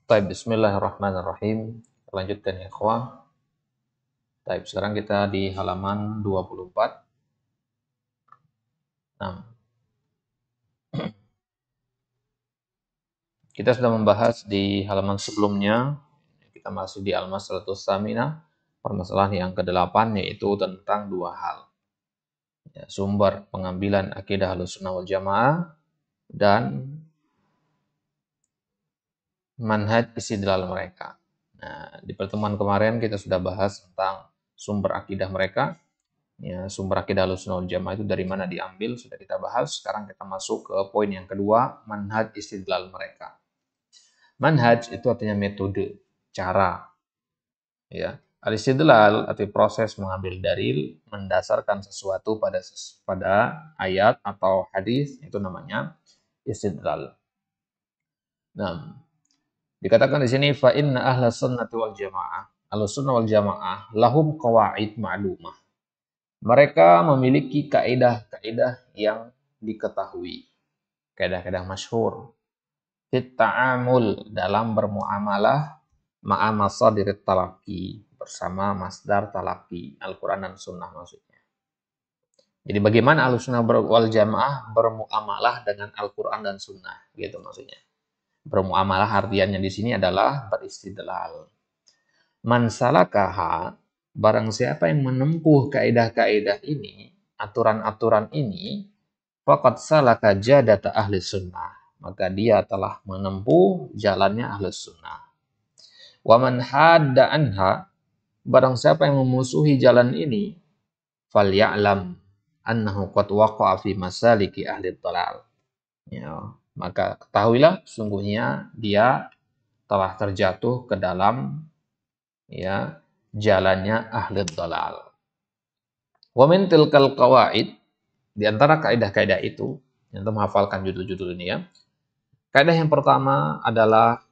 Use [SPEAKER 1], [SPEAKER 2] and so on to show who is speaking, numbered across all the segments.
[SPEAKER 1] Baik, bismillahirrahmanirrahim. Lanjutkan ya, ikhwah. Baik, sekarang kita di halaman 24. Nah, kita sudah membahas di halaman sebelumnya. Kita masih di al-mas'alatus tsaminah, permasalahan yang ke-8, yaitu tentang dua hal. Ya, sumber pengambilan akidah Ahlussunnah wal Jamaah dan manhaj istidlal mereka. Nah, di pertemuan kemarin kita sudah bahas tentang sumber akidah mereka. Ya, sumber akidah Ahlussunnah wal Jamaah itu dari mana diambil, sudah kita bahas. Sekarang kita masuk ke poin yang kedua, manhaj istidlal mereka. Manhaj itu artinya metode, cara. Ya, al-istidlal arti proses mengambil dalil, mendasarkan sesuatu pada ayat atau hadis, itu namanya istidlal. Nah, dikatakan di sini fa inna ahlas sunnati wal jamaah, Ahlussunnah wal Jamaah lahum qawaid ma'lumah. Mereka memiliki kaidah-kaidah yang diketahui, kaidah-kaidah masyhur. Fit ta'amul, dalam bermuamalah, ma'a masadir talaqi, bersama masdar talaqi, Al-Quran dan Sunnah maksudnya. Jadi bagaimana Ahlussunnah wal Jamaah bermuamalah dengan Al-Quran dan Sunnah, gitu maksudnya. Bermuamalah artiannya di sini adalah beristidlal. Man salakaha, barang siapa yang menempuh kaidah-kaidah ini, aturan-aturan ini, faqad salaka jadata ahli sunnah, maka dia telah menempuh jalannya ahli sunnah. Wa man hadda anha, barang siapa yang memusuhi jalan ini, falya'lam annahu qad waqa'a fi masaliki ahli dhalal. Ya, maka ketahuilah sungguhnya dia telah terjatuh ke dalam ya jalannya ahli dhalal. Wa min tilkal qawaid, di antara kaidah-kaidah itu, yang menghafalkan judul-judul ini ya. Kaidah yang pertama adalah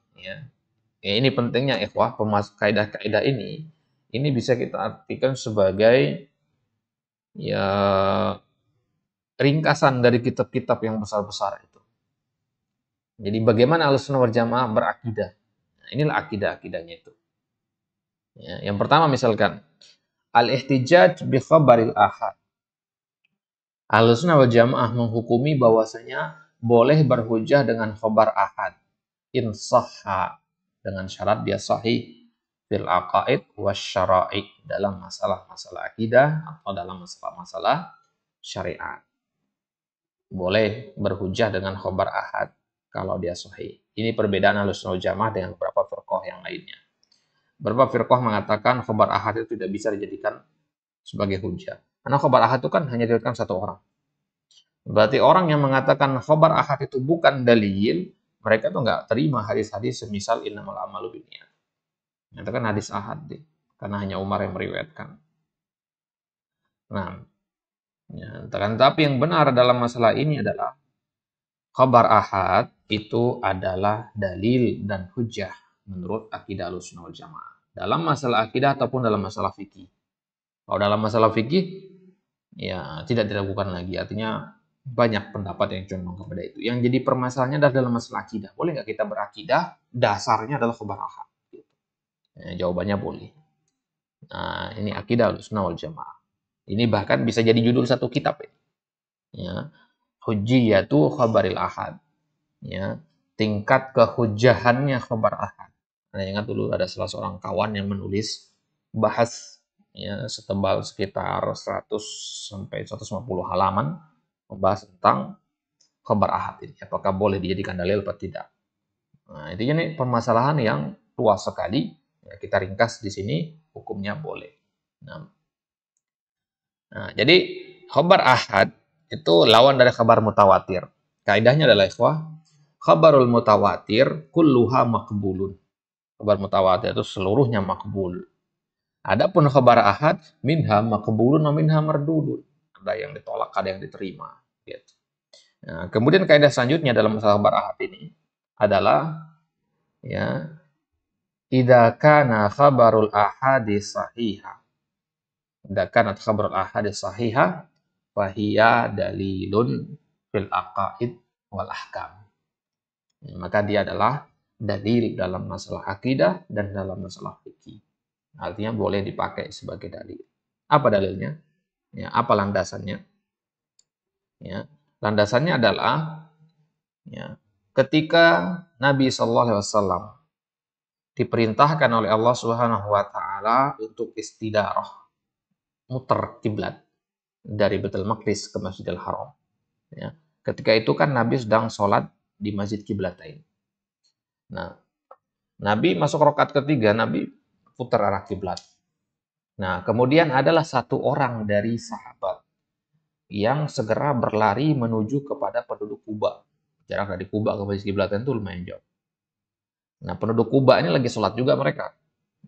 [SPEAKER 1] ini pentingnya ikhwah, kaidah-kaidah ini bisa kita artikan sebagai ya ringkasan dari kitab-kitab yang besar-besar itu. Jadi bagaimana Ahlussunnah wal Jamaah berakidah. Nah, inilah akidah-akidahnya itu. Ya, yang pertama misalkan al-ihtijaj bi khabaril ahad. Ahlussunnah wal Jamaah menghukumi bahwasanya boleh berhujjah dengan khabar ahad. In sahha, dengan syarat dia sahih fil aqaid wasyara'i, dalam masalah-masalah akidah atau dalam masalah-masalah syariat. Boleh berhujjah dengan khabar ahad kalau dia sahih. Ini perbedaan Ahlussunnah wal Jamaah dengan beberapa firqah yang lainnya. Beberapa firqah mengatakan khabar ahad itu tidak bisa dijadikan sebagai hujjah. Karena khabar ahad itu kan hanya diriwayatkan satu orang. Berarti orang yang mengatakan khabar ahad itu bukan dalil, mereka tuh nggak terima hadis-hadis semisal innamal amalu binniyat. Itu kan hadis ahad deh, karena hanya Umar yang meriwayatkan. Nah, tapi yang benar dalam masalah ini adalah khabar ahad itu adalah dalil dan hujjah menurut akidah Ahlussunnah wal Jamaah. Dalam masalah akidah ataupun dalam masalah fikih. Kalau dalam masalah fikih, ya tidak diragukan lagi. Artinya banyak pendapat yang condong kepada itu. Yang jadi permasalahannya adalah dalam masalah akidah. Boleh nggak kita berakidah? Dasarnya adalah khabar ahad. Jawabannya boleh. Nah, ini akidah Ahlussunnah wal Jamaah. Ini bahkan bisa jadi judul satu kitab ini. Ya. Hujjiyatu khabaril ahad. Ya. Tingkat kehujahannya khabar ahad. Nah, ingat dulu ada salah seorang kawan yang menulis bahas ya setebal sekitar 100 sampai 150 halaman membahas tentang khabar ahad ini. Apakah boleh dijadikan dalil atau tidak. Nah, ini permasalahan yang luas sekali. Ya, kita ringkas di sini, hukumnya boleh. Nah, jadi khabar ahad itu lawan dari khabar mutawatir. Kaidahnya adalah ikhwah, khabarul mutawatir kulluha maqbulun. Khabar mutawatir itu seluruhnya makbul. Adapun khabar ahad minha maqbulun wa minha mardudun. Ada yang ditolak, ada yang diterima. Gitu. Nah, kemudian kaidah selanjutnya dalam masalah khabar ahad ini adalah ya idza kana khabarul ahadi sahihah. Idza kanat khabarul ahadi sahihah fahiya dalilun fil aqaid wal ahkam. Maka dia adalah dalil dalam masalah akidah dan dalam masalah fikih. Artinya boleh dipakai sebagai dalil. Apa dalilnya? Ya, apa landasannya? Ya, landasannya adalah ya, ketika Nabi Shallallahu Alaihi Wasallam diperintahkan oleh Allah Subhanahu Wa Taala untuk istidarah, muter kiblat dari Baitul Maqdis ke Masjidil Haram. Ya, ketika itu kan Nabi sedang sholat di Masjid Kiblatain. Nah, Nabi masuk rakaat ketiga, Nabi putar arah kiblat. Nah, kemudian adalah satu orang dari sahabat yang segera berlari menuju kepada penduduk Kuba. Jarak dari Kuba ke Masjid Kiblatain itu lumayan jauh. Nah, penduduk Kuba ini lagi sholat juga mereka.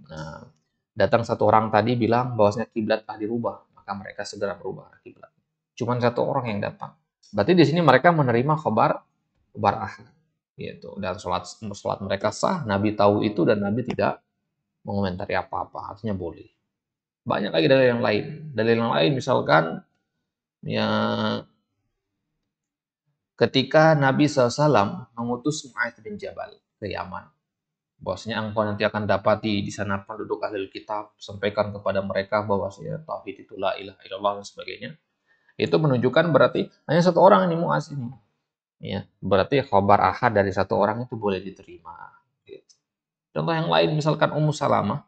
[SPEAKER 1] Nah, datang satu orang tadi bilang bahwasanya kiblat telah dirubah, maka mereka segera berubah kiblat. Cuman satu orang yang datang. Berarti di sini mereka menerima khabar ahad, gitu. Dan sholat mereka sah, Nabi tahu itu dan Nabi tidak mengomentari apa-apa, artinya boleh. Banyak lagi dalil yang lain. Dalil yang lain misalkan ya ketika Nabi SAW mengutus Mu'adz bin Jabal ke Yaman, bahwasanya engkau nanti akan dapati di sana penduduk ahli kitab, sampaikan kepada mereka bahwasanya tauhid itu la ilaha illallah dan sebagainya. Itu menunjukkan berarti hanya satu orang ini Mu'adz ini. Ya, berarti khabar ahad dari satu orang itu boleh diterima. Gitu. Contoh yang lain misalkan Ummu Salamah,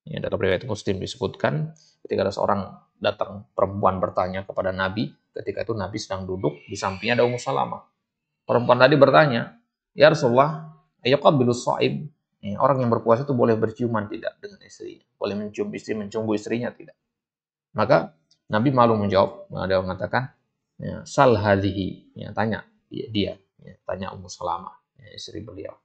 [SPEAKER 1] ya, dalam riwayat Muslim disebutkan ketika ada seorang datang perempuan bertanya kepada Nabi, ketika itu Nabi sedang duduk di sampingnya ada Ummu Salamah. Perempuan tadi bertanya, ya Rasulullah, ayaqabilus shaim, ya, orang yang berpuasa itu boleh berciuman tidak dengan istri, boleh mencium istri, mencumbu istrinya tidak. Maka Nabi malu menjawab, dia mengatakan, ya, sal hadhihi, ya, tanya dia, ya, tanya Ummu Salamah, ya, istri beliau.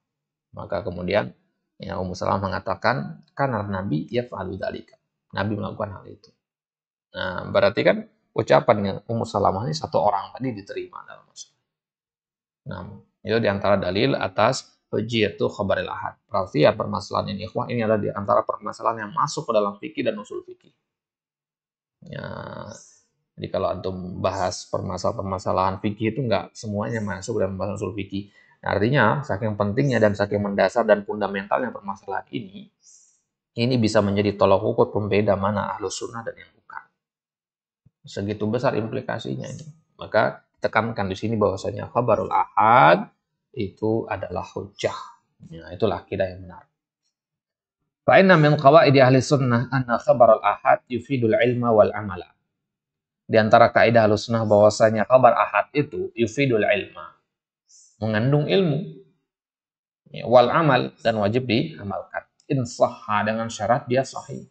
[SPEAKER 1] Maka kemudian ya, Ummu Salamah mengatakan, karena Nabi yaf'alu dzalika. Nabi melakukan hal itu. Nah, berarti kan ucapannya Ummu Salamah ini satu orang tadi diterima dalam masalah. Nah, itu diantara dalil atas hujjatu khabaril ahad. Berarti ya permasalahan ini, ikhwah, ini adalah diantara permasalahan yang masuk ke dalam fikih dan usul fikih. Ya, jadi kalau antum bahas permasalahan fikih itu nggak semuanya masuk dalam bahasa usul fikih. Nah, artinya saking pentingnya dan saking mendasar dan fundamentalnya permasalahan ini bisa menjadi tolak ukur pembeda mana ahlus sunnah dan yang bukan. Segitu besar implikasinya ini. Maka tekankan di sini bahwasanya khabarul ahad itu adalah hujjah. Ya, itulah akidah yang benar. Fa inna min qawaidi ahli sunnah anna khabarul ahad yufidul ilma wal amala. Di antara kaidah Ahlussunnah bahwasanya kabar ahad itu yufidul ilma, mengandung ilmu, ya, wal amal, dan wajib diamalkan. Insahha, dengan syarat dia sahih.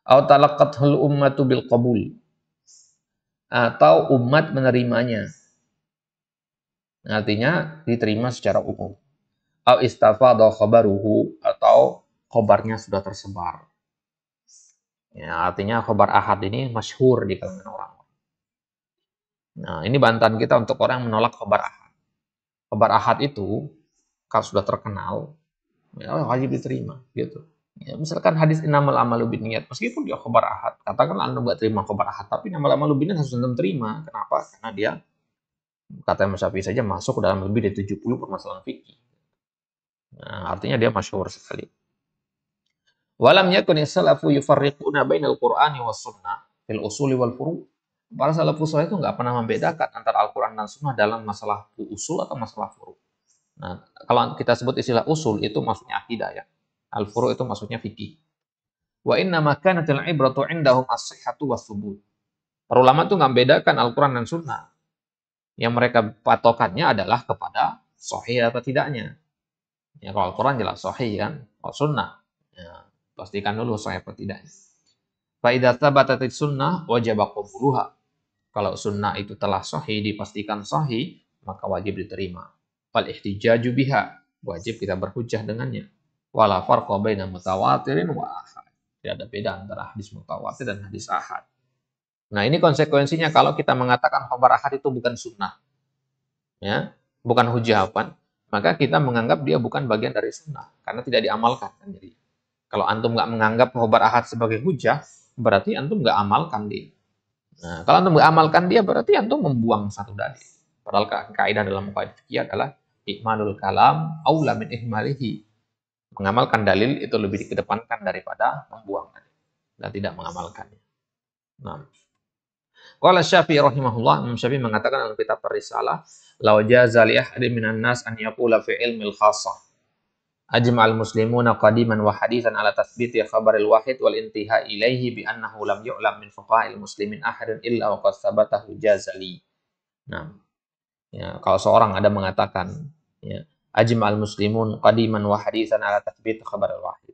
[SPEAKER 1] Au talaqqathul ummatu bil qabul, atau umat menerimanya. Artinya diterima secara umum. Au istafadha khabaruhu, atau khabarnya sudah tersebar. Ya, artinya khabar ahad ini masyhur di kalangan orang. Nah, ini bantahan kita untuk orang yang menolak khabar ahad. Khabar ahad itu kalau sudah terkenal, ya wajib diterima, gitu. Ya, misalkan hadis innamal amalu binniyat, meskipun dia khabar ahad, katakanlah Anda nggak terima khabar ahad, tapi innamal amalu binniyat harus Anda terima. Kenapa? Karena dia, kata Imam Syafi'i saja, masuk dalam lebih dari 70 permasalahan fikih. Nah, artinya dia masyhur sekali. Walam yakun as-salafu yufarriquna bainal Qur'ani was sunnah fil usuli wal furu'. Para salafus saleh itu nggak pernah membedakan antara Al-Quran dan Sunnah dalam masalah usul atau masalah furu'. Nah, kalau kita sebut istilah usul itu maksudnya akidah, ya. Al-furu' itu maksudnya fikih. Wa inna ma kanatil ibratu indahum as-sihhatu was-subut. Para ulama itu nggak membedakan Al-Quran dan Sunnah. Yang mereka patokannya adalah kepada sahih atau tidaknya. Ya, kalau Al-Quran jelas sahih, kan. Kalau Sunnah, ya, pastikan dulu sahih atau tidaknya. Fa idza thabatatis sunnah wajaba qabuluha. Kalau sunnah itu telah sahih, dipastikan sahih, maka wajib diterima. Fal ihtijaju biha, wajib kita berhujjah dengannya. Wala farqa baina mutawatirin wa ahad. Tidak ada beda antara hadis mutawatir dan hadis ahad. Nah, ini konsekuensinya kalau kita mengatakan khabar ahad itu bukan sunnah, ya, bukan hujjahan, maka kita menganggap dia bukan bagian dari sunnah karena tidak diamalkan. Jadi, kalau antum nggak menganggap khabar ahad sebagai hujjah, berarti antum nggak amalkan dia. Nah, kalau antum nggak amalkan dia, berarti antum membuang satu dalil. Padahal kaidah dalam kaidah fikih adalah Ikmalul kalam aula min ihmalihi. Mengamalkan dalil itu lebih dikedepankan daripada membuangnya dan tidak mengamalkannya. Nah, qala Syafi'i rahimahullah, Imam Syafi'i mengatakan dalam kitab Ar-Risalah, "Law jaza li ahadin minan nas an yaqula fi ilmil khassah ajma'al muslimuna qadiman wa hadithan ala tathbiti khabaril wahid wal intiha ilaihi bi annahu lam yu'lam min fuqaha'il muslimin ahadun illa wa qad sabatahu jazali." Nah, ya, kalau seorang ada mengatakan, ya, ajma'al muslimun qadiman wa hadithan ala tathbiti khabaril wahid.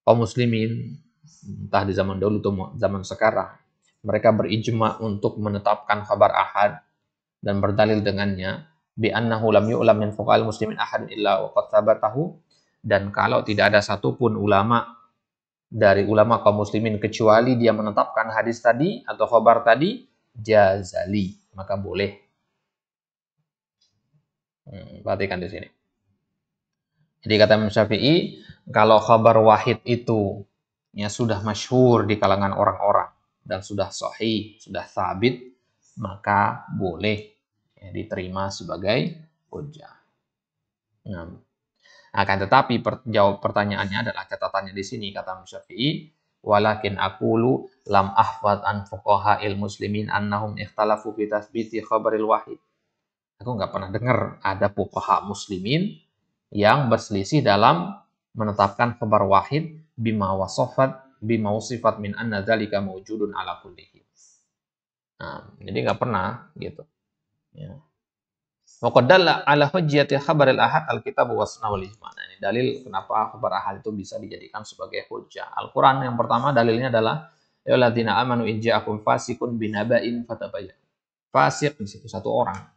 [SPEAKER 1] Kaum muslimin entah di zaman dulu atau zaman sekarang, mereka berijma untuk menetapkan kabar ahad dan berdalil dengannya bi annahu lam yu'lam min fuqaha'il muslimin ahadun illa wa qad sabatahu, dan kalau tidak ada satupun ulama dari ulama kaum muslimin kecuali dia menetapkan hadis tadi atau khabar tadi, jazali, maka boleh. Perhatikan di sini. Jadi kata Imam Syafi'i, kalau khabar wahid itu ya sudah masyhur di kalangan orang-orang dan sudah sahih, sudah sabit, maka boleh ya, diterima sebagai hujjah. Nah, akan tetapi jawab pertanyaannya adalah catatannya di sini kata Imam Syafi'i, walakin aqulu lam ahfad an fuqaha'il muslimin annahum ikhtalafu fi tatsbiti khabaril wahid. Aku nggak pernah dengar ada fuqaha muslimin yang berselisih dalam menetapkan khabar wahid bima wasifat min anna dzalika mawjudun ala kullihi. Nah, jadi nggak pernah gitu. Ya. Wa qad dalla ala hujjati khabaril ahad alkitab wa sunnah wal ijma'. Ini dalil kenapa khabar ahad itu bisa dijadikan sebagai hujjah. Al-Qur'an yang pertama dalilnya adalah ya alladzina amanu in ja'akum fasiqun binaba'in fatabayyan. Fasik di situ satu orang.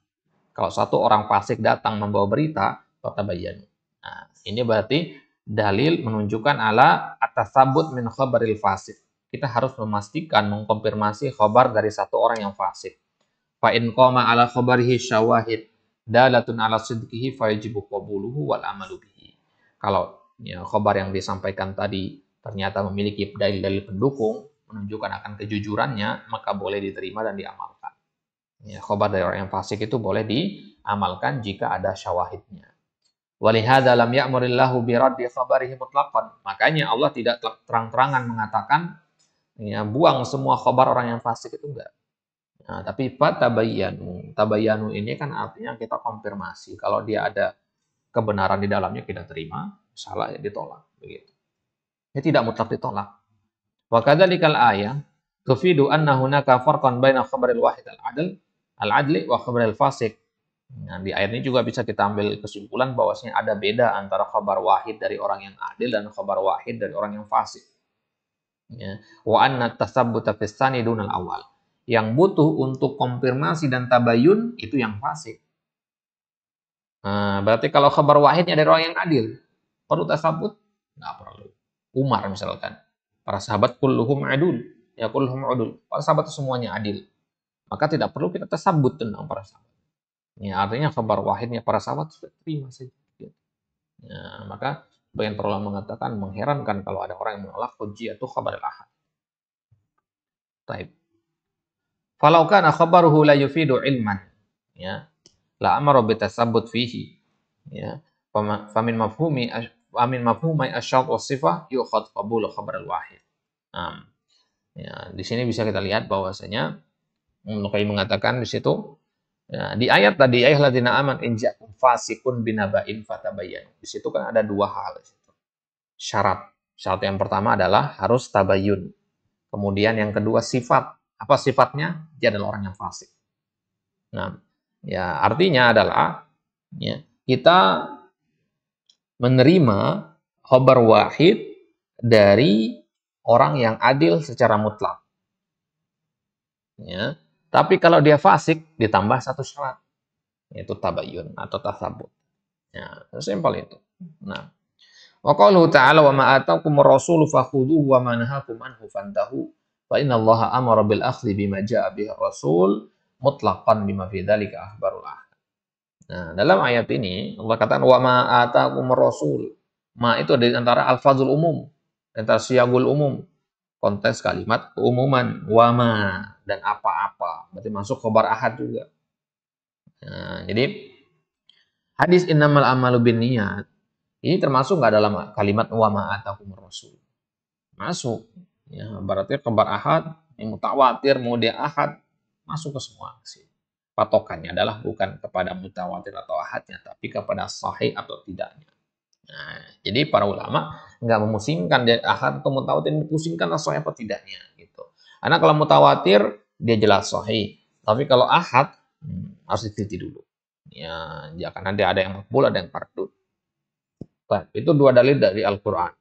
[SPEAKER 1] Kalau satu orang fasik datang membawa berita, fatabayyan. Nah, ini berarti dalil menunjukkan ala at-tasabut min khabaril fasik. Kita harus memastikan, mengkonfirmasi khabar dari satu orang yang fasik. Fa in qama ala khabarihi syawahid dalatun ala sidqihi fa yajibu qabuluhu wal amalu bihi. Kalau ya, khabar yang disampaikan tadi ternyata memiliki dalil-dalil pendukung menunjukkan akan kejujurannya, maka boleh diterima dan diamalkan. Ya, khabar dari orang yang fasik itu boleh diamalkan jika ada syawahidnya. Walihada lam ya'murillahu bi raddi khabarihi mutlaqan. Makanya Allah tidak terang-terangan mengatakan ya, buang semua khabar orang yang fasik itu enggak. Nah, tapi fatabayyanu. Tabayyanu ini kan artinya kita konfirmasi. Kalau dia ada kebenaran di dalamnya kita terima, salah ya ditolak begitu. Ini tidak mutlak ditolak. Wa kadzalikal ayah tufidu anna hunaka farqan baina khabaril wahid al-adli wa khabaril fasik. Nah, di ayat ini juga bisa kita ambil kesimpulan bahwasanya ada beda antara khabar wahid dari orang yang adil dan khabar wahid dari orang yang fasik. Ya. Wa anna tasabbuta fis tsani dunal awal. Yang butuh untuk konfirmasi dan tabayun itu yang fasik. Nah, berarti kalau khabar wahidnya dari orang yang adil, perlu tasabbut? Nggak perlu. Umar misalkan, para sahabat kulluhum adul, ya kulluhum adul. Para sahabat semuanya adil. Maka tidak perlu kita tasabbut tentang para sahabat. Ya, artinya kabar wahidnya para sahabat sudah terima saja. Ya, maka sebagian para ulama mengatakan mengherankan kalau ada orang yang menolak hujjah itu khabar al-ahad. Taib. Falau kana khabaruhu la yufidu ilman, ya, la amara bi tasabbut fihi. Ya, famin mafhumi asyart wa sifah yu'khad qabul khabar al-wahid. Nah, ya, di sini bisa kita lihat bahwasanya Ibnu Qayyim mengatakan di situ ya, di ayat tadi ayyuhalladzina amanu in ja'akum fasiqun binaba'in fatabayyanu. Di situ kan ada dua hal. Syarat. Syarat yang pertama adalah harus tabayyun. Kemudian yang kedua sifat. Apa sifatnya? Dia adalah orang yang fasik. Nah, ya artinya adalah ya, kita menerima khabar wahid dari orang yang adil secara mutlak. Ya. Tapi kalau dia fasik, ditambah satu syarat, yaitu tabayyun atau tasabut. Ya, simpel itu. Nah, wa qauluhu ta'ala wa ma ataakumur rasulu fakhudhuhu wa ma nahakum anhu fantahu fa innallaha amara bil akhdhi bima jaa'a bihi rasul mutlaqan bima fi dzalika akhbarul ahad. Nah, dalam ayat ini Allah katakan wa ma ataakumur rasul. Ma itu dari antara alfazul umum, antara siyagul umum. Konteks kalimat keumuman wama dan apa-apa berarti masuk khabar ahad juga. Nah, jadi Hadis innamal amalu binniyat ini termasuk nggak dalam kalimat wa ma atakumur rasul? Masuk. Ya, berarti khabar ahad, yang mutawatir, mau dia ahad, masuk ke semua sih. Patokannya adalah bukan kepada mutawatir atau ahadnya, tapi kepada sahih atau tidaknya. Nah, jadi para ulama nggak memusingkan dia ahad atau mutawatir, dipusingkan sahih atau tidaknya gitu. Karena kalau mutawatir dia jelas sahih, tapi kalau ahad harus diteliti dulu. Ya karena dia ada yang makbul, ada yang mardud. Itu dua dalil dari Al-Quran.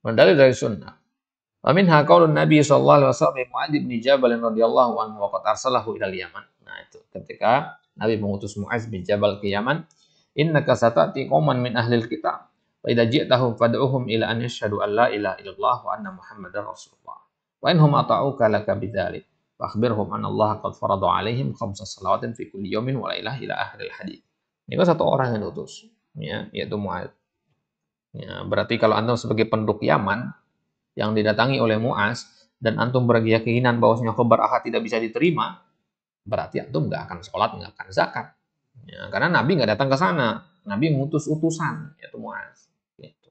[SPEAKER 1] Dalil dari Sunnah. Wa minha qaulun Nabi sallallahu alaihi wasallam Mu'adz bin Jabal radhiyallahu anhu wa qad arsalahu ila Yaman. Nah, itu ketika Nabi mengutus Mu'adz bin Jabal ke Yaman, innaka satati qauman min ahlil kitab. Wa idza ji'tahum fad'uhum ila an yashhadu an la ilaha illallah wa anna Muhammadar Rasulullah. Wa inhum ata'uka laka bidzalik. Wa akhbirhum anna Allah qad farada 'alaihim khamsa salawatin fi kulli yawmin wa lailah ila akhiril hadits. Ini kan satu orang yang diutus, ya, yaitu Mu'adz. Ya, berarti kalau antum sebagai penduduk Yaman yang didatangi oleh Mu'az dan antum berkeyakinan bahwasanya khabar ahad tidak bisa diterima, berarti antum nggak akan sholat, nggak akan zakat. Ya, karena Nabi nggak datang ke sana, Nabi mengutus utusan yaitu Mu'az. Gitu.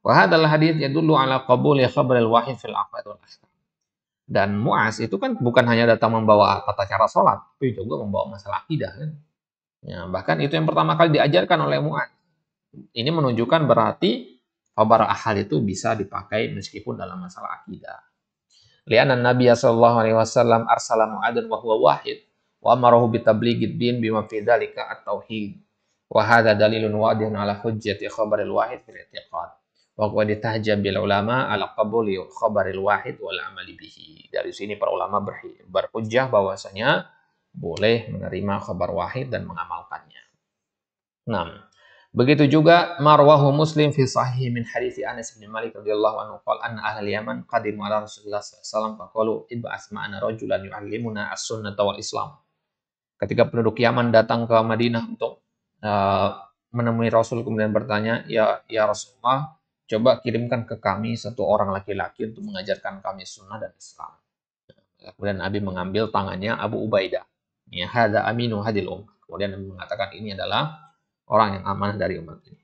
[SPEAKER 1] Wa hadzal hadits yadullu ala qabuli khabaril wahid fil aqaid wal ahkam. Dan Mu'az itu kan bukan hanya datang membawa tata cara sholat, tapi juga membawa masalah akidah kan. Ya, bahkan itu yang pertama kali diajarkan oleh Mu'az. Ini menunjukkan berarti khabar ahad itu bisa dipakai meskipun dalam masalah akidah. Li'anna Nabi sallallahu alaihi wasallam arsala Mu'adzan wa huwa wahid wa amarahu bi tablighid din bima fi dzalika at-tauhid. Wa hadha dalilun wadihun ala hujjati khabaril wahid fil i'tiqad. Wa qad tahajja bil ulama ala qabuli khabaril wahid wal amali bihi. Dari sini para ulama berhujjah bahwasanya boleh menerima khabar wahid dan mengamalkannya. 6. Begitu juga marwahu Muslim fi sahih min hadits Anas bin Malik radhiyallahu anhu qala anna ahli Yaman qadimu ala Rasulillah sallallahu alaihi wasallam faqalu ib'as ma'ana rajulan yu'allimuna as-sunnata wal Islam. Ketika penduduk Yaman datang ke Madinah untuk menemui Rasul kemudian bertanya, ya Rasulullah, coba kirimkan ke kami satu orang laki-laki untuk mengajarkan kami sunnah dan Islam. Kemudian Nabi mengambil tangannya Abu Ubaidah. Ya, hadza aminu hadil Kemudian Nabi mengatakan ini adalah orang yang amanah dari umat ini.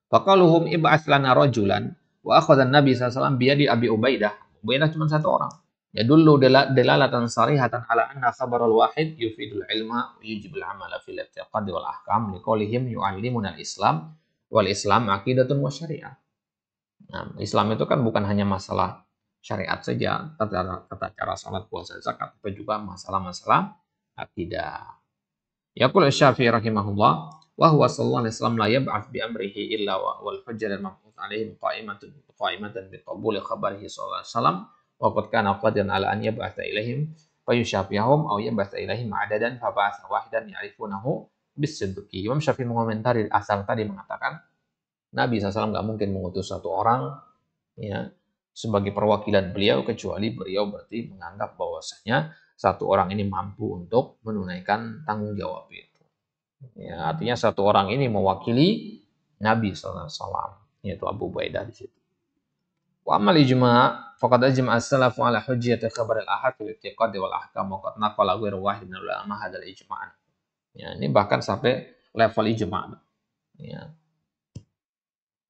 [SPEAKER 1] Faqaluhum ib'ats lana rajulan wa akhadha an-nabi sallallahu alaihi wasallam biyadi Abi Ubaidah. Ubaidah cuma satu orang. Ya dulu dalalatan sarihatan ala anna khabarul wahid yufidul ilma wa yujibul amala fil i'tiqad wal ahkam liqaulihim yu'allimuna al-islam wal islam aqidatun wa syariah. Nah, Islam itu kan bukan hanya masalah syariat saja, tata cara salat, puasa, zakat, tapi juga masalah-masalah akidah. Yaqul Asy-Syafi'i rahimahullah wa huwa sallallahu alaihi wasallam la yab'ats bi amrihi illa wal hujjah al-mab'uts alaihim qa'imatan bi qabuli khabarihi sallallahu alaihi wasallam wa qad kana qadiran ala an yab'atsa ilaihim fa yusyafi'uhum aw yab'atsa ilaihim adadan fa ba'atsa wahidan ya'rifunahu bis-sidqi. Imam Syafi'i mengomentari asal tadi mengatakan Nabi SAW nggak mungkin mengutus satu orang ya sebagai perwakilan beliau kecuali beliau berarti menganggap bahwasanya satu orang ini mampu untuk menunaikan tanggung jawab itu. Ya, artinya satu orang ini mewakili Nabi SAW, yaitu Abu Ubaidah di situ. Wa amal ijma' faqad ajma' as-salafu ala hujjati khabar al-ahad fil i'tiqad wal ahkam wa qad naqala ghairu wahid min ulama hadzal ijma'. Ya, ini bahkan sampai level ijma'. Ya.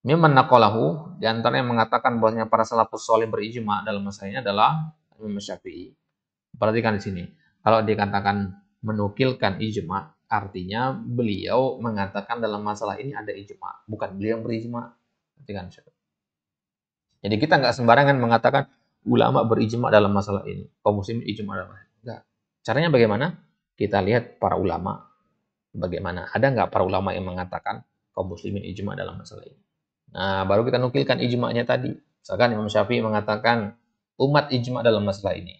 [SPEAKER 1] Mimman naqalahu di antara yang mengatakan bahwasanya para salafus saleh berijma' dalam masalah ini adalah Imam Syafi'i. Perhatikan di sini. Kalau dikatakan menukilkan ijma, artinya beliau mengatakan dalam masalah ini ada ijma, bukan beliau yang berijma. Perhatikan. Jadi kita nggak sembarangan mengatakan ulama berijma dalam masalah ini. Kaum muslim ijma dalam masalah ini. Enggak. Caranya bagaimana? Kita lihat para ulama. Bagaimana? Ada nggak para ulama yang mengatakan kaum muslimin ijma dalam masalah ini? Nah, baru kita nukilkan ijma'nya tadi. Misalkan Imam Syafi'i mengatakan umat ijma dalam masalah ini.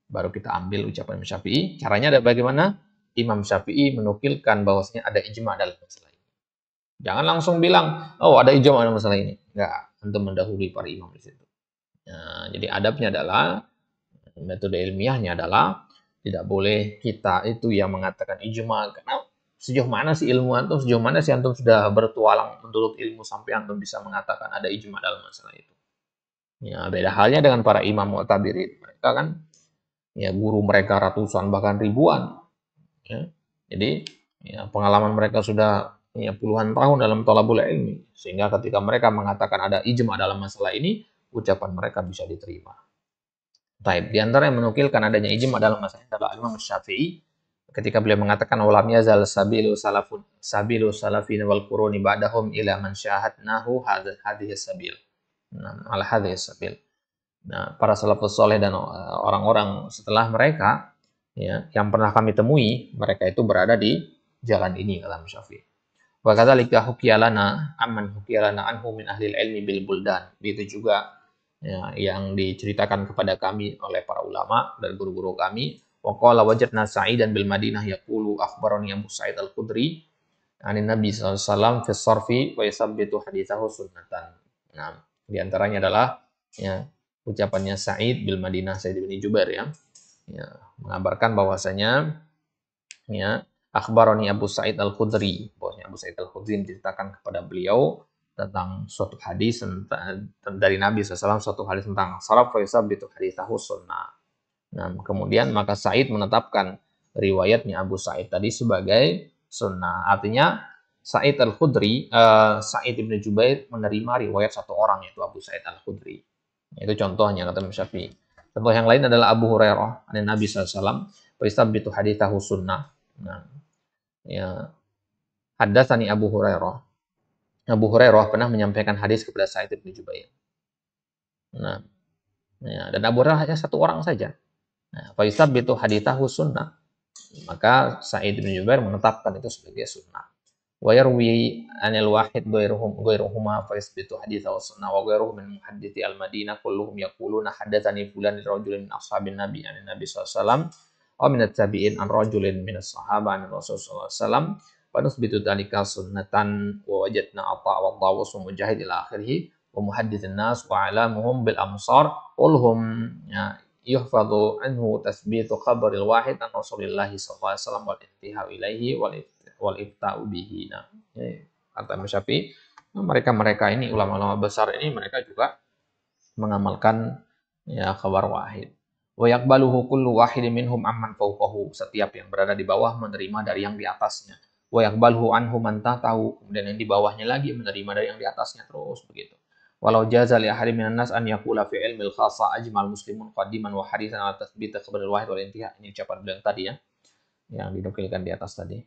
[SPEAKER 1] Baru kita ambil ucapan Imam Syafi'i. Caranya ada bagaimana? Imam Syafi'i menukilkan bahwasanya ada ijma' dalam masalah ini. Jangan langsung bilang, oh ada ijma' dalam masalah ini. Enggak, untuk mendahului para imam di situ. Nah, jadi adabnya adalah, metode ilmiahnya adalah, tidak boleh kita itu yang mengatakan ijma'. Karena sejauh mana sih ilmu antum, sejauh mana sih antum sudah bertualang menurut ilmu sampai antum bisa mengatakan ada ijma' dalam masalah itu. Ya, beda halnya dengan para imam mu'tabirin. Mereka kan ya guru mereka ratusan bahkan ribuan. Ya. Jadi Ya, pengalaman mereka sudah ya, puluhan tahun dalam thalabul ilmi, sehingga ketika mereka mengatakan ada ijma dalam masalah ini, ucapan mereka bisa diterima. Taib. Di antara yang menukilkan adanya ijma dalam masalah ini adalah Imam Syafi'i ketika beliau mengatakan walam yazal sabilu salafin wal quruni ba'dahum ila man syahadnahu hadhihi sabil. Nah, ala hadhihi sabil. Nah, para salafus soleh dan orang-orang setelah mereka ya, yang pernah kami temui, mereka itu berada di jalan ini kata Imam Syafi'i. Wa kadzalika hukiyalana amman hukiyalana anhu min ahli ilmi bil buldan. Begitu juga ya, yang diceritakan kepada kami oleh para ulama dan guru-guru kami. Wa qala wajadna Sa'idan bil Madinah yaqulu akhbarani Abu Sa'id Al-Khudri an Nabi sallallahu alaihi wasallam fi sarfi wa yusabbitu haditsahu sunnatan. Nah, di antaranya adalah ya, ucapannya Sa'id bil Madinah, Sa'id bin Jubair ya, mengabarkan bahwasanya ya, akhbarani Abu Sa'id Al-Khudri, bahwasanya Abu Sa'id Al-Khudri menceritakan kepada beliau tentang suatu hadis dari Nabi SAW, suatu hadis tentang saraf fa yusabbitu haditsahu sunnah. Nah, kemudian maka Sa'id menetapkan riwayatnya Abu Sa'id tadi sebagai sunnah. Artinya Sa'id Al-Khudri, Sa'id bin Jubair menerima riwayat satu orang yaitu Abu Sa'id Al-Khudri. Itu contohnya kata Imam Syafi'i. Contoh yang lain adalah Abu Hurairah, dari Nabi SAW, fa yusabbitu haditsahu sunnah. Nah, ya, haddatsani Abu Hurairah. Abu Hurairah pernah menyampaikan hadis kepada Sa'id bin Jubair. Nah, ya, dan Abu Hurairah hanya satu orang saja. Nah, fa yusabbitu haditsahu sunnah. Maka Sa'id bin Jubair menetapkan itu sebagai sunnah. Wa yarwi anil wahid ghairuhuma fa yusabbitu haditsahu sunnah wa ghairuhu min muhaddithi al-Madinah kulluhum yaquluna haddatsani fulan rajulin min ashabin Nabi an Nabi sallallahu alaihi wasallam aw min at-tabi'in an rajulin min as-sahaba an Rasul sallallahu alaihi wasallam wa nusbitu dzalika sunnatan wa wajadna ata wa Dawus wa Mujahid ila akhirih wa muhadditsun nas wa alamuhum bil amsar ulhum ya, yuhfadhu anhu tasbitu khabaril wahid an Rasulillah sallallahu alaihi wasallam wal intihau ilaihi wal ifta'u bihi. Nah, kata Imam Syafi'i, mereka-mereka ini ulama-ulama besar ini mereka juga mengamalkan ya khabar wahid. Wa yaqbaluhu kullu wahidin minhum amman fawqahu. Setiap yang berada di bawah menerima dari yang di atasnya. Wa yaqbaluhu anhu man tahtahu. Kemudian yang di bawahnya lagi menerima dari yang di atasnya, terus begitu. Walau jaza li ahadin minan nas an yaqula fi ilmil khassa ajmal muslimun qadiman wa hadisan ala tathbit khabaril wahid wal intihah. Ini ucapan beliau tadi ya, yang dinukilkan di atas tadi.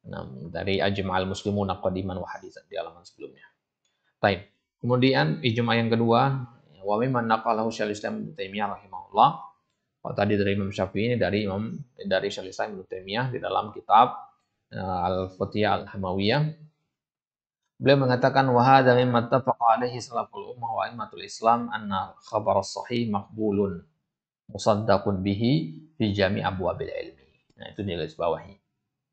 [SPEAKER 1] Nah, dari ajmal muslimun qadiman wa hadisan di halaman sebelumnya. Baik. Kemudian ijma yang kedua, wa mimman naqalahu Syekhul Islam Ibnu Taimiyah rahimahullah. Tadi dari Imam Syafi'i ini dari Syekhul Islam Ibnu Taimiyah di dalam kitab Al-Fatihah Al-Hamawiyah. Beliau mengatakan wa hadza mimma ittafaqa alaihi salaful ummah wa a'immatul Islam anna khabar as-sahih maqbulun musaddaqun bihi fi jami' abwabil ilmi. Nah, itu di garis bawahi.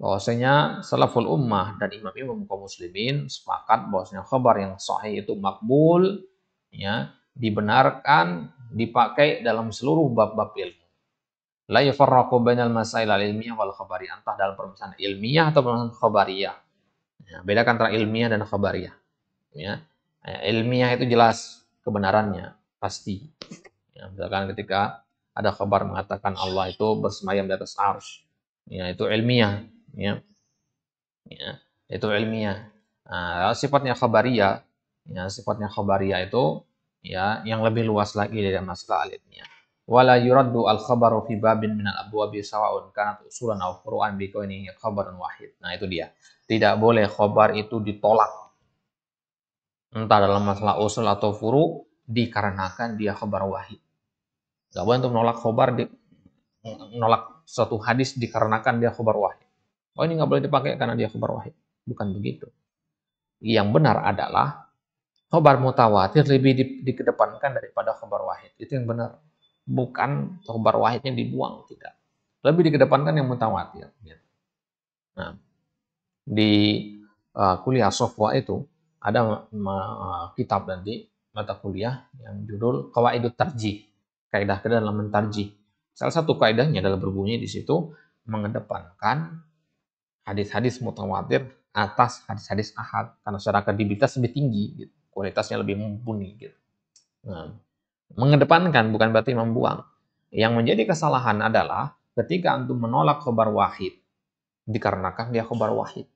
[SPEAKER 1] Bahwasanya salaful ummah dan imam-imam kaum muslimin sepakat bahwasanya khabar yang sahih itu makbul ya, dibenarkan dipakai dalam seluruh bab-bab ilmu. La yufarraqu bainal masail al-ilmiyah wal khabariyah, entah dalam permasalahan ilmiah atau permasalahan khabariyah. Ya, bedakan antara ilmiah dan khabariyah. Ya. Ilmiah itu jelas kebenarannya, pasti. Ya, misalkan ketika ada kabar mengatakan Allah itu bersemayam di atas arsy, ya itu ilmiah. Ya, itu ilmiah. Nah, sifatnya khabariyah, ya sifatnya khabariyah itu ya yang lebih luas lagi dari masalah ilmiah. Wala yuraddu al khabaru fi babin min al abwabi sawa'un kanat usulan aw furu'an bi kaunihi khabarun wahid. Nah, itu dia. Tidak boleh khabar itu ditolak entah dalam masalah usul atau furu dikarenakan dia khabar wahid. Enggak boleh untuk menolak suatu hadis dikarenakan dia khabar wahid. Oh, ini nggak boleh dipakai karena dia khabar wahid. Bukan begitu. Yang benar adalah khabar mutawatir lebih dikedepankan daripada khabar wahid. Itu yang benar. Bukan khabar wahidnya dibuang, tidak. Lebih dikedepankan yang mutawatir. Nah, di kuliah Sofwa itu ada kitab nanti mata kuliah yang judul Qawaidut Tarjih. Kaidah-kaidah dalam mentarjih. Salah satu kaidahnya adalah berbunyi di situ mengedepankan hadis-hadis mutawatir atas hadis-hadis ahad karena secara kredibilitas lebih tinggi, gitu. Kualitasnya lebih mumpuni. Gitu. Nah, mengedepankan bukan berarti membuang. Yang menjadi kesalahan adalah ketika antum menolak khabar wahid dikarenakan dia khabar wahid.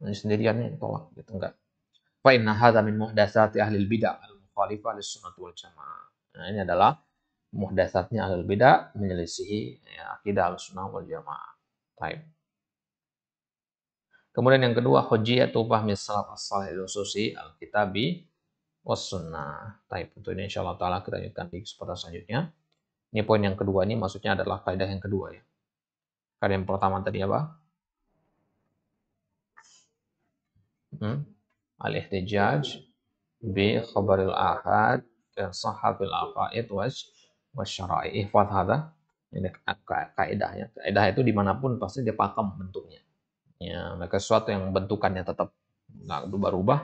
[SPEAKER 1] Ini sendiriannya ditolak gitu enggak. Fa inna hadza min muhdatsati ahli bidah al-mukhalifah lis-sunnah wal jamaah. Nah, ini adalah muhdatsatnya ahli bidah menyelisihi ya, akidah al-sunnah wal jamaah. Baik. Kemudian yang kedua, hujjiyatu fahmi salaf as-salih al-ususi al-kitabi was sunnah. Baik, untuk ini insyaallah taala kita lanjutkan di kesempatan selanjutnya. Ini poin yang kedua, ini maksudnya adalah kaidah yang kedua ya. Kaidah yang pertama tadi apa? Al-ihtijaj bi khabaril ahad dan sahabil aqaid wasyara'i. Ihfaz hadha. Ini kaidahnya. Kaidah itu dimanapun pasti dia pakem bentuknya. Ya, mereka sesuatu yang bentukannya tetap nggak berubah-ubah,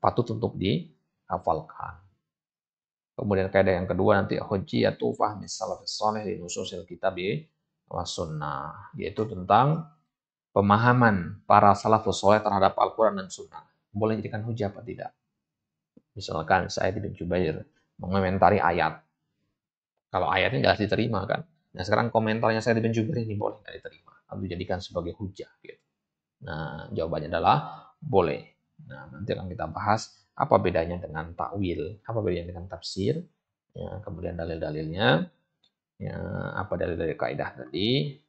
[SPEAKER 1] patut untuk dihafalkan. Kemudian kaidah yang kedua nanti hujjiyatu fahmi salafis salih li nususil kitab was sunnah, yaitu tentang pemahaman para salafus saleh terhadap Al-Qur'an dan sunnah. Boleh dijadikan hujah apa tidak? Misalkan saya bin Jubair mengomentari ayat. Kalau ayatnya jelas diterima kan. Nah, sekarang komentarnya saya bin Jubair ini boleh nggak diterima atau dijadikan sebagai hujah gitu. Nah, jawabannya adalah boleh. Nah, nanti akan kita bahas apa bedanya dengan takwil, apa bedanya dengan tafsir, ya, kemudian dalil-dalilnya, ya, apa dalil-dalil kaidah tadi.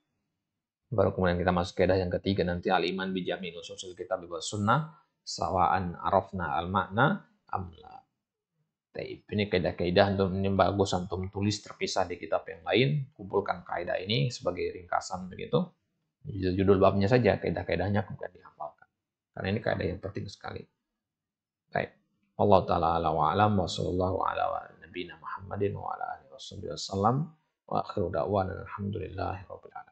[SPEAKER 1] Baru kemudian kita masuk kaidah yang ketiga nanti al-iman bi jami' nususil kitab wa sunnah sawa'an arafna al-makna amla. Ini kaidah-kaidah untuk ini bagus antum tulis terpisah di kitab yang lain, kumpulkan kaidah ini sebagai ringkasan begitu. Judul babnya saja, kaidah-kaidahnya kemudian dihafalkan. Karena ini kaidah yang penting sekali. Baik. Allah taala ala wa alam wa sallallahu ala nabiyina Muhammadin wa ala alihi wasallam wa akhiru da'wana alhamdulillahi rabbil alamin.